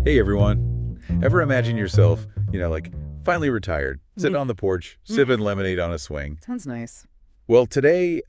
Hey everyone. Ever imagine yourself, like finally retired, sitting on the porch, sipping lemonade on a swing? Sounds nice. Well, today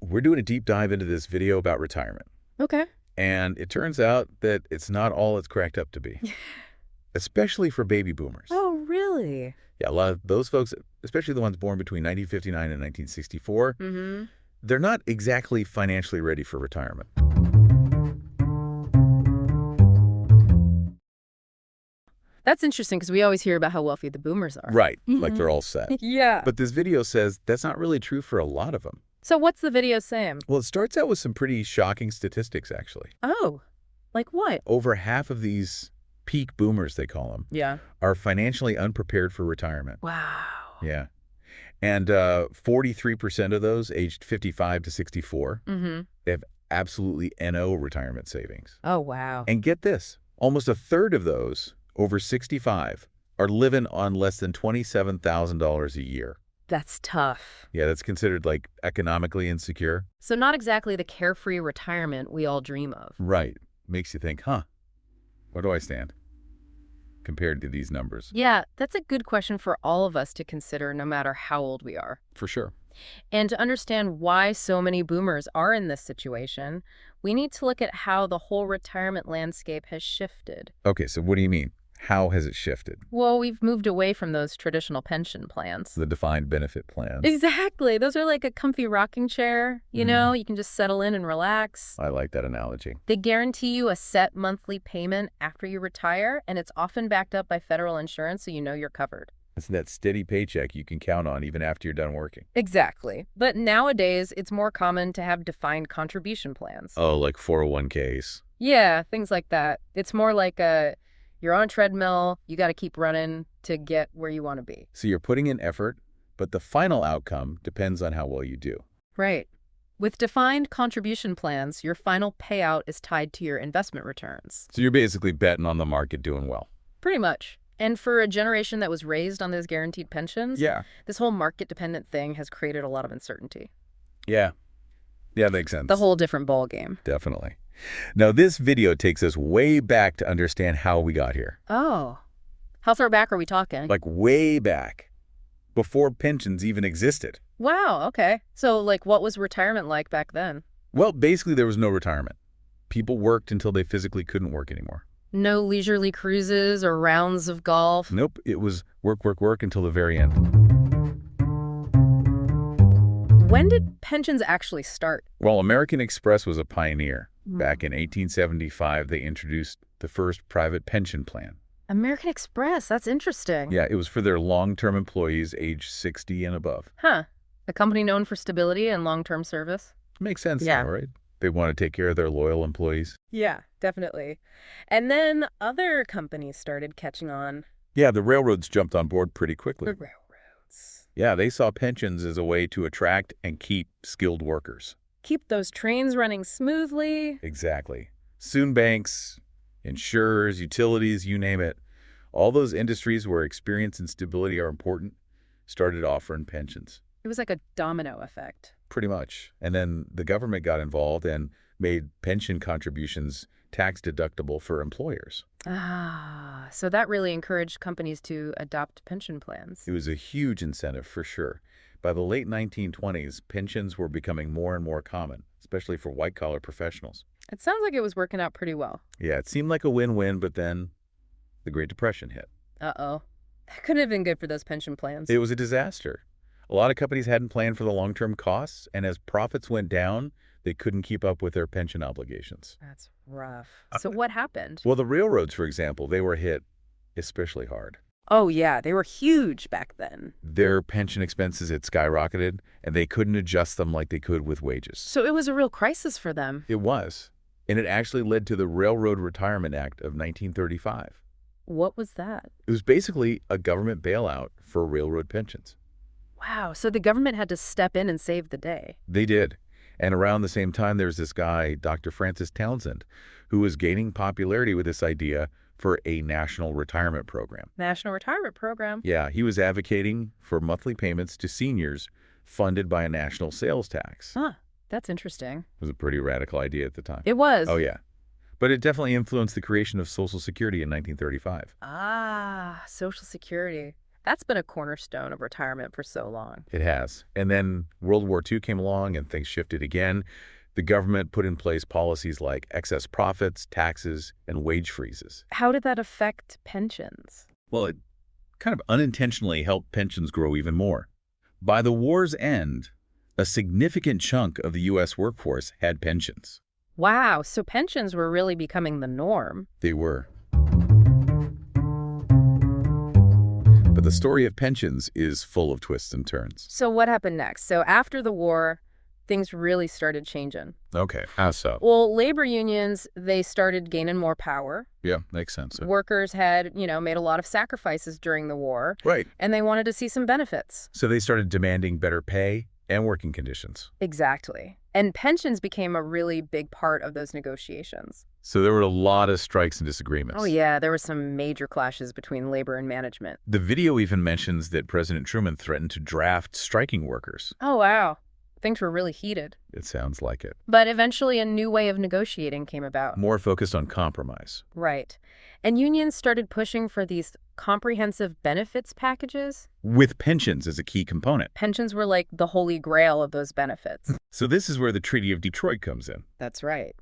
we're doing a deep dive into this video about retirement. Okay. And it turns out that it's not all it's cracked up to be, especially for baby boomers. Oh, really? Yeah, a lot of those folks, especially the ones born between 1959 and 1964, Mm-hmm. they're not exactly financially ready for retirement. That's interesting because we always hear about how wealthy the boomers are. Right, like they're all set. Yeah. But this video says that's not really true for a lot of them. So what's the video saying? Well, it starts out with some pretty shocking statistics, actually. Oh, like what? Over half of these peak boomers, they call them, Yeah. are financially unprepared for retirement. Wow. Yeah. And 43% of those aged 55 to 64, Mm-hmm. they have absolutely NO retirement savings. Oh, wow. And get this, almost a third of those over 65 are living on less than $27,000 a year. That's tough. Yeah, that's considered like economically insecure. So not exactly the carefree retirement we all dream of. Right. Makes you think, where do I stand compared to these numbers? Yeah, that's a good question for all of us to consider no matter how old we are. For sure. And to understand why so many boomers are in this situation, we need to look at how the whole retirement landscape has shifted. Okay, so what do you mean? How has it shifted? Well, we've moved away from those traditional pension plans. The defined benefit plans. Exactly. Those are like a comfy rocking chair, you know? You can just settle in and relax. I like that analogy. They guarantee you a set monthly payment after you retire, and it's often backed up by federal insurance, so you know you're covered. It's that steady paycheck you can count on even after you're done working. Exactly. But nowadays, it's more common to have defined contribution plans. Oh, like 401ks. Yeah, things like that. It's more like you're on a treadmill, you got to keep running to get where you want to be. So you're putting in effort, but the final outcome depends on how well you do. Right. With defined contribution plans, your final payout is tied to your investment returns. So you're basically betting on the market doing well. Pretty much. And for a generation that was raised on those guaranteed pensions, this whole market-dependent thing has created a lot of uncertainty. Yeah. Yeah, makes sense. The whole different ballgame. Definitely. Now, this video takes us way back to understand how we got here. Oh. How far back are we talking? Like way back, before pensions even existed. Wow, okay. So, like, what was retirement like back then? Well, basically, there was no retirement. People worked until they physically couldn't work anymore. No leisurely cruises or rounds of golf? Nope, it was work, work, work until the very end. When did pensions actually start? Well, American Express was a pioneer. Back in 1875, they introduced the first private pension plan. American Express, that's interesting. Yeah, it was for their long-term employees aged 60 and above. Huh. A company known for stability and long-term service? Makes sense, Yeah. though, right? They want to take care of their loyal employees. Yeah, definitely. And then other companies started catching on. Yeah, the railroads jumped on board pretty quickly. The railroads. Yeah, they saw pensions as a way to attract and keep skilled workers. Keep those trains running smoothly. Exactly. Soon banks, insurers, utilities, you name it, all those industries where experience and stability are important started offering pensions. It was like a domino effect. Pretty much. And then the government got involved and made pension contributions tax deductible for employers. Ah, so that really encouraged companies to adopt pension plans. It was a huge incentive for sure. By the late 1920s, pensions were becoming more and more common, especially for white-collar professionals. It sounds like it was working out pretty well. Yeah, it seemed like a win-win, but then the Great Depression hit. Uh-oh. That couldn't have been good for those pension plans. It was a disaster. A lot of companies hadn't planned for the long-term costs, and as profits went down, they couldn't keep up with their pension obligations. That's rough. So what happened? Well, the railroads, for example, they were hit especially hard. Oh, yeah, they were huge back then. Their pension expenses had skyrocketed, and they couldn't adjust them like they could with wages. So it was a real crisis for them. It was, and it actually led to the Railroad Retirement Act of 1935. What was that? It was basically a government bailout for railroad pensions. Wow, so the government had to step in and save the day. They did. And around the same time, there's this guy, Dr. Francis Townsend, who was gaining popularity with this idea for a national retirement program. National Retirement Program. Yeah, he was advocating for monthly payments to seniors funded by a national sales tax. Huh, that's interesting. It was a pretty radical idea at the time. It was. Oh, yeah. But it definitely influenced the creation of Social Security in 1935. Ah, Social Security. That's been a cornerstone of retirement for so long. It has. And then World War II came along and things shifted again. The government put in place policies like excess profits, taxes, and wage freezes. How did that affect pensions? Well, it kind of unintentionally helped pensions grow even more. By the war's end, a significant chunk of the U.S. workforce had pensions. Wow, so pensions were really becoming the norm. They were. But the story of pensions is full of twists and turns. So what happened next? So after the war, things really started changing. Okay, how so? Well, labor unions, they started gaining more power. Yeah, makes sense. Workers had, made a lot of sacrifices during the war. Right. And they wanted to see some benefits. So they started demanding better pay and working conditions. Exactly. And pensions became a really big part of those negotiations. So there were a lot of strikes and disagreements. Oh, yeah, there were some major clashes between labor and management. The video even mentions that President Truman threatened to draft striking workers. Oh, wow. Things were really heated. It sounds like it. But eventually a new way of negotiating came about. More focused on compromise. Right. And unions started pushing for these comprehensive benefits packages. With pensions as a key component. Pensions were like the holy grail of those benefits. So this is where the Treaty of Detroit comes in. That's right.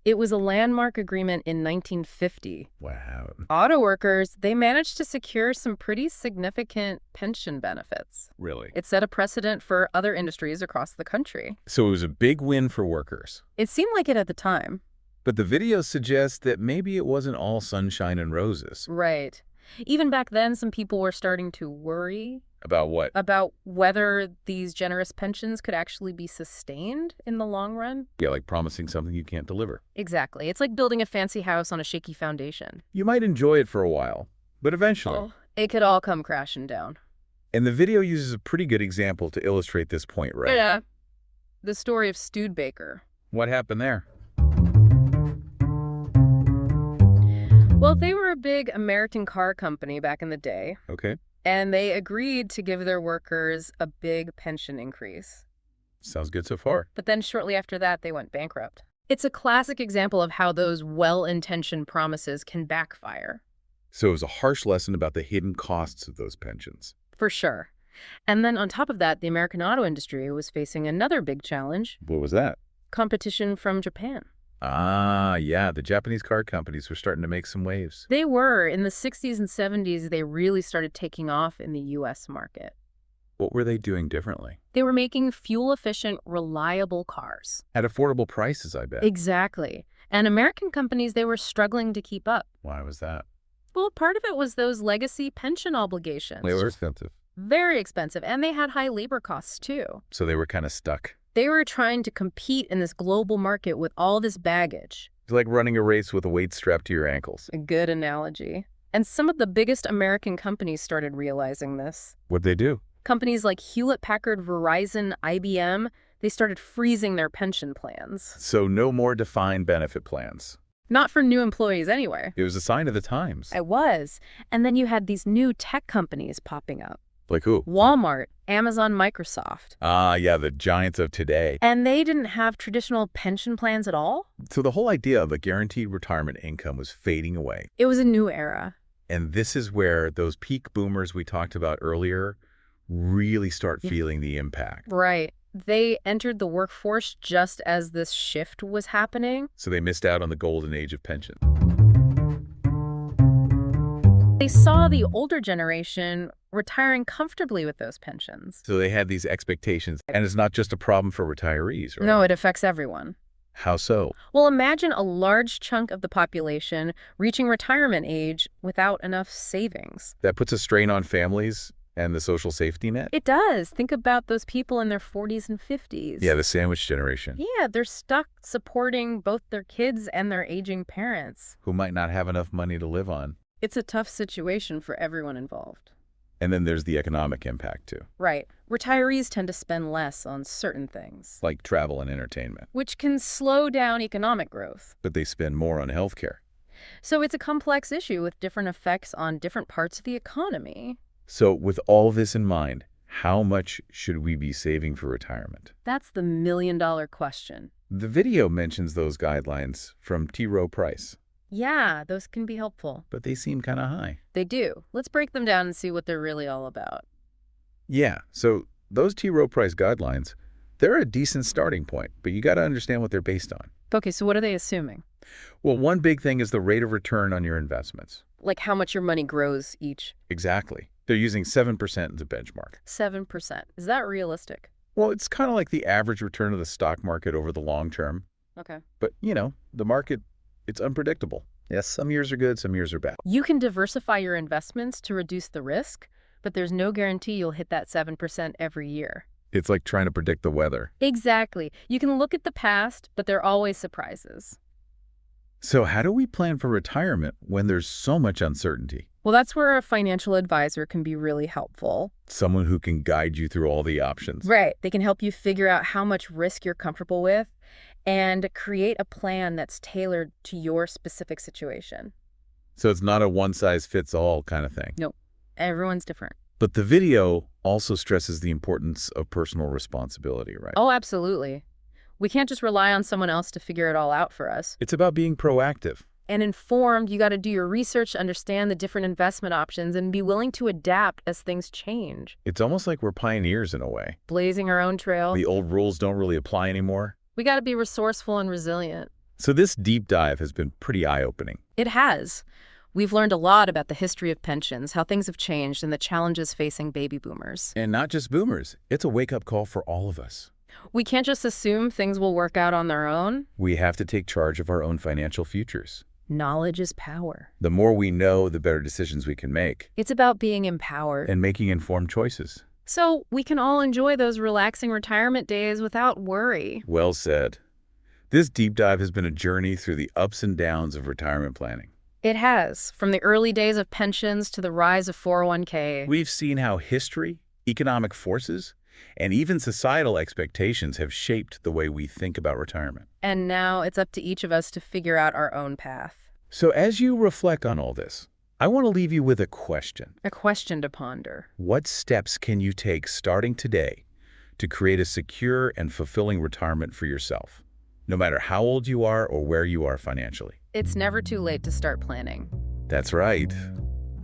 It was a landmark agreement in 1950. Wow. Auto workers, they managed to secure some pretty significant pension benefits. Really? It set a precedent for other industries across the country. So it was a big win for workers. It seemed like it at the time. But the video suggests that maybe it wasn't all sunshine and roses. Right. Even back then, some people were starting to worry. About what? About whether these generous pensions could actually be sustained in the long run. Yeah, like promising something you can't deliver. Exactly. It's like building a fancy house on a shaky foundation. You might enjoy it for a while, but eventually. Oh, it could all come crashing down. And the video uses a pretty good example to illustrate this point, right? Yeah. The story of Studebaker. What happened there? Well, they were a big American car company back in the day. Okay. And they agreed to give their workers a big pension increase. Sounds good so far. But then shortly after that, they went bankrupt. It's a classic example of how those well-intentioned promises can backfire. So it was a harsh lesson about the hidden costs of those pensions. For sure. And then on top of that, the American auto industry was facing another big challenge. What was that? Competition from Japan. Ah, yeah, the Japanese car companies were starting to make some waves. They were. In the 60s and 70s, they really started taking off in the U.S. market. What were they doing differently? They were making fuel-efficient, reliable cars. At affordable prices, I bet. Exactly. And American companies, they were struggling to keep up. Why was that? Well, part of it was those legacy pension obligations. They were expensive. Very expensive. And they had high labor costs, too. So they were kind of stuck. They were trying to compete in this global market with all this baggage. It's like running a race with a weight strapped to your ankles. A good analogy. And some of the biggest American companies started realizing this. What'd they do? Companies like Hewlett-Packard, Verizon, IBM, they started freezing their pension plans. So no more defined benefit plans. Not for new employees anyway. It was a sign of the times. It was. And then you had these new tech companies popping up. Like who? Walmart, Amazon, Microsoft. Ah, yeah, the giants of today. And they didn't have traditional pension plans at all. So the whole idea of a guaranteed retirement income was fading away. It was a new era. And this is where those peak boomers we talked about earlier really start feeling the impact. Right. They entered the workforce just as this shift was happening. So they missed out on the golden age of pension. They saw the older generation retiring comfortably with those pensions. So they had these expectations. And it's not just a problem for retirees, right? No, it affects everyone. How so? Well, imagine a large chunk of the population reaching retirement age without enough savings. That puts a strain on families and the social safety net? It does. Think about those people in their 40s and 50s. Yeah, the sandwich generation. Yeah, they're stuck supporting both their kids and their aging parents. Who might not have enough money to live on. It's a tough situation for everyone involved. And then there's the economic impact, too. Right. Retirees tend to spend less on certain things. Like travel and entertainment. Which can slow down economic growth. But they spend more on healthcare. So it's a complex issue with different effects on different parts of the economy. So with all this in mind, How much should we be saving for retirement? That's the million-dollar question. The video mentions those guidelines from T. Rowe Price, Yeah, those can be helpful. but they seem kind of high. They do. Let's break them down and see what they're really all about. Yeah, so those T. Rowe Price guidelines, they're a decent starting point, but you got to understand what they're based on. Okay, so what are they assuming? Well, one big thing is the rate of return on your investments. Like how much your money grows each Exactly. They're using 7% as a benchmark. 7%. Is that realistic? Well, it's kind of like the average return of the stock market over the long term. Okay. But, the market, it's unpredictable. Yes, some years are good, some years are bad. You can diversify your investments to reduce the risk, but there's no guarantee you'll hit that 7% every year. It's like trying to predict the weather. Exactly. You can look at the past, but there are always surprises. So how do we plan for retirement when there's so much uncertainty? Well, that's where a financial advisor can be really helpful. Someone who can guide you through all the options. Right. They can help you figure out how much risk you're comfortable with and create a plan that's tailored to your specific situation. So it's not a one-size-fits-all kind of thing. Nope. Everyone's different. But the video also stresses the importance of personal responsibility, right? Oh, absolutely. We can't just rely on someone else to figure it all out for us. It's about being proactive. And informed, you got to do your research to understand the different investment options and be willing to adapt as things change. It's almost like we're pioneers in a way. Blazing our own trail. The old rules don't really apply anymore. We got to be resourceful and resilient. So this deep dive has been pretty eye-opening. It has. We've learned a lot about the history of pensions, how things have changed, and the challenges facing baby boomers. And not just boomers. It's a wake-up call for all of us. We can't just assume things will work out on their own. We have to take charge of our own financial futures. Knowledge is power. The more we know, the better decisions we can make. It's about being empowered. And making informed choices. So we can all enjoy those relaxing retirement days without worry. Well said. This deep dive has been a journey through the ups and downs of retirement planning. It has, from the early days of pensions to the rise of 401k. We've seen how history, economic forces, and even societal expectations have shaped the way we think about retirement. And now it's up to each of us to figure out our own path. So as you reflect on all this, I want to leave you with a question. A question to ponder. What steps can you take starting today to create a secure and fulfilling retirement for yourself, no matter how old you are or where you are financially? It's never too late to start planning. That's right.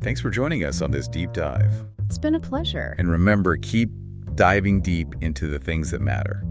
Thanks for joining us on this deep dive. It's been a pleasure. And remember, keep diving deep into the things that matter.